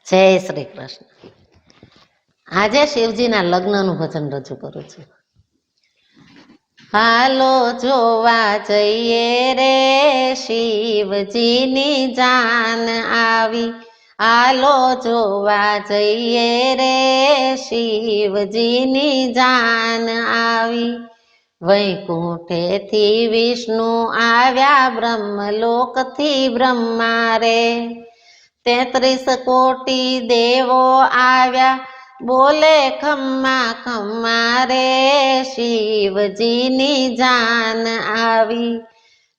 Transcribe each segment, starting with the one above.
જય શ્રી કૃષ્ણ. આજે શિવજીના લગ્નનું ભજન રજૂ કરું છું. હાલો જોવા જઈએ રે શિવજીની જાન આવી. હાલો જોવા જઈએ રે શિવજીની જાન આવી. વૈકુંઠેથી વિષ્ણુ આવ્યા, બ્રહ્મલોકથી બ્રહ્મા રે. 33 કોટી દેવો આવ્યા, બોલે ખમ્મા ખમ્મા રે શિવજીની જાન આવી.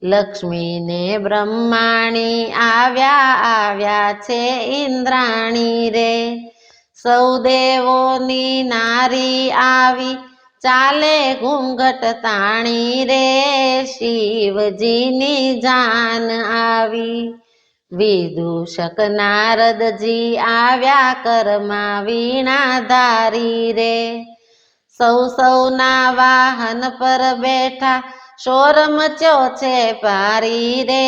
લક્ષ્મી ને બ્રહ્માણી આવ્યા છે ઇન્દ્રાણી રે. સૌ દેવોની નારી આવી, ચાલે ઘૂંઘટ તાણી રે શિવજીની જાન આવી. વિદૂષક નારદજી આવ્યા, કરમાં વીણા ધારી રે. સૌના વાહન પર બેઠા, શોર મચ્યો છે ભારી રે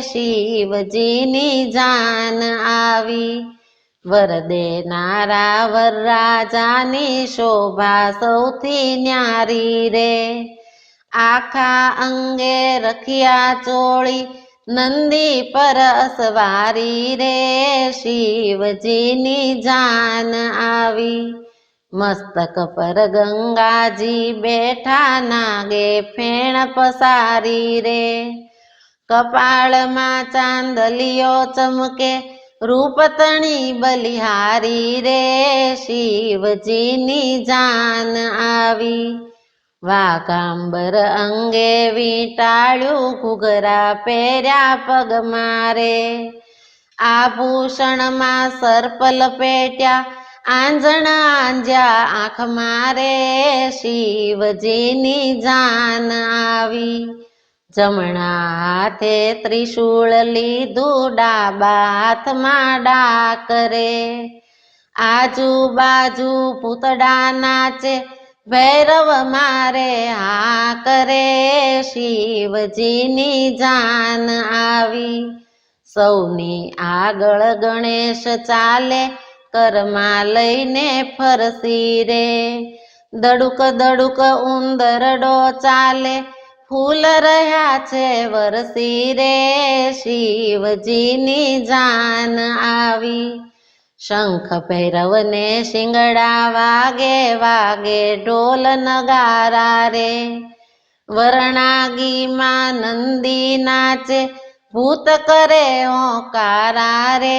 શિવજીની જાન આવી. વર દેનારા વરરાજાની શોભા સૌથી ન્યારી રે. આખા અંગે રખિયા ચોળી, નંદી પર અસવારી રે શિવજીની જાન આવી. મસ્તક પર ગંગાજી બેઠા, નાગે ફેણ પસારી રે. કપાળમાં ચાંદલિયો ચમકે, રૂપ તણી બલિહારી રે શિવજીની જાન આવી. વાઘાંબર અંગે વીંટાળ્યું, ઘૂઘરા પહેર્યા પગ મારે. આભૂષણમાં સર્પ લપેટ્યા, આંજણ આંજ્યા આંખ મારે શિવજીની જાન આવી. જમણા હાથે ત્રિશૂળ લીધું, ડાબા હાથમાં ડાક રે. આજુબાજુ પૂતળા નાચે, ભૈરવ મારે હા કરે શિવજીની જાન આવી. સૌની આગળ ગણેશ ચાલે, કરમાં લઈને ફરસી રે. દડુક દડુક ઉંદરડો ચાલે, ફૂલ રહ્યા છે વરસી રે શિવજીની જાન આવી. શંખ ભૈરવ ને શિંગડા વાગે, વાગે ઢોલ નગારા રે. વરણાગીમાં નંદી નાચે, ભૂત કરે ઓંકારા રે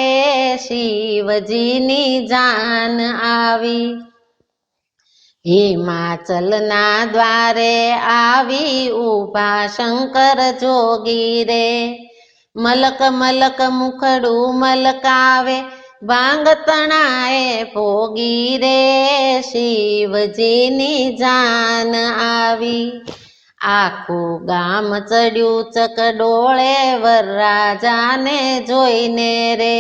શિવજીની જાન આવી. હિમાચલના દ્વારે આવી, ઊભા શંકર જોગી રે. મલક મલક મુખડું મલકાવે, ભાંગ તણાએ ભોગી રે શિવજીની જાન આવી. આખું ગામ ચડ્યું ચકડોળે, વરરાજાને જોઈને રે.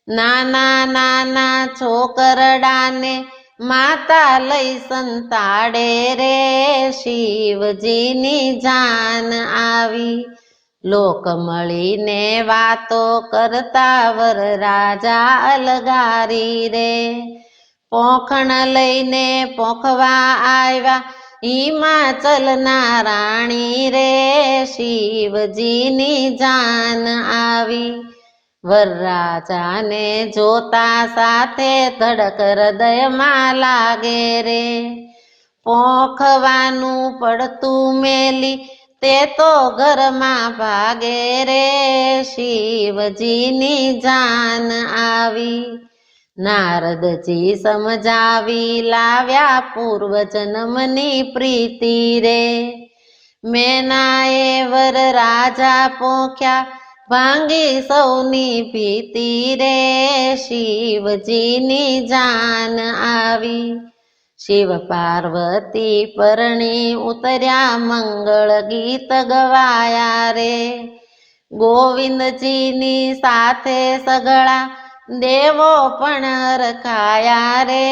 નાના નાના છોકરડાને માતા લઈ સંતાડે રે શિવજીની જાન આવી. લોક મળીને વાતો કરતા, વરરાજા અલગારી રે. પોખણ લઈને પોખવા આવ્યા, હિમાચલના રાણી રે શિવજીની જાન આવી. વરરાજાને જોતા સાથે ધડક હૃદયમાં લાગે રે. પોખવાનું પડતું મેલી, તે તો ઘરમાં ભાગે રે શિવજીની જાન આવી. નારદજી સમજાવી લાવ્યા, પૂર્વજન્મની પ્રીતિ રે. મેનાએ વરરાજા પોખ્યા, ભાંગી સૌની ભીતિ રે શિવજીની જાન આવી. શિવ પાર્વતી પરણી ઉતર્યા, મંગળ ગીત ગવાયા રે. ગોવિંદજીની સાથે સગળા, દેવો પણ રખાયા રે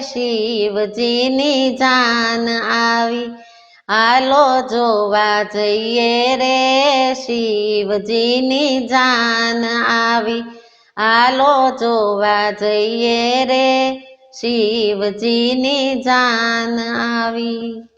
શિવજીની જાન આવી. હાલો જોવા જઈએ રે શિવજીની જાન આવી. હાલો જોવા જઈએ રે શિવજીની જાન આવી.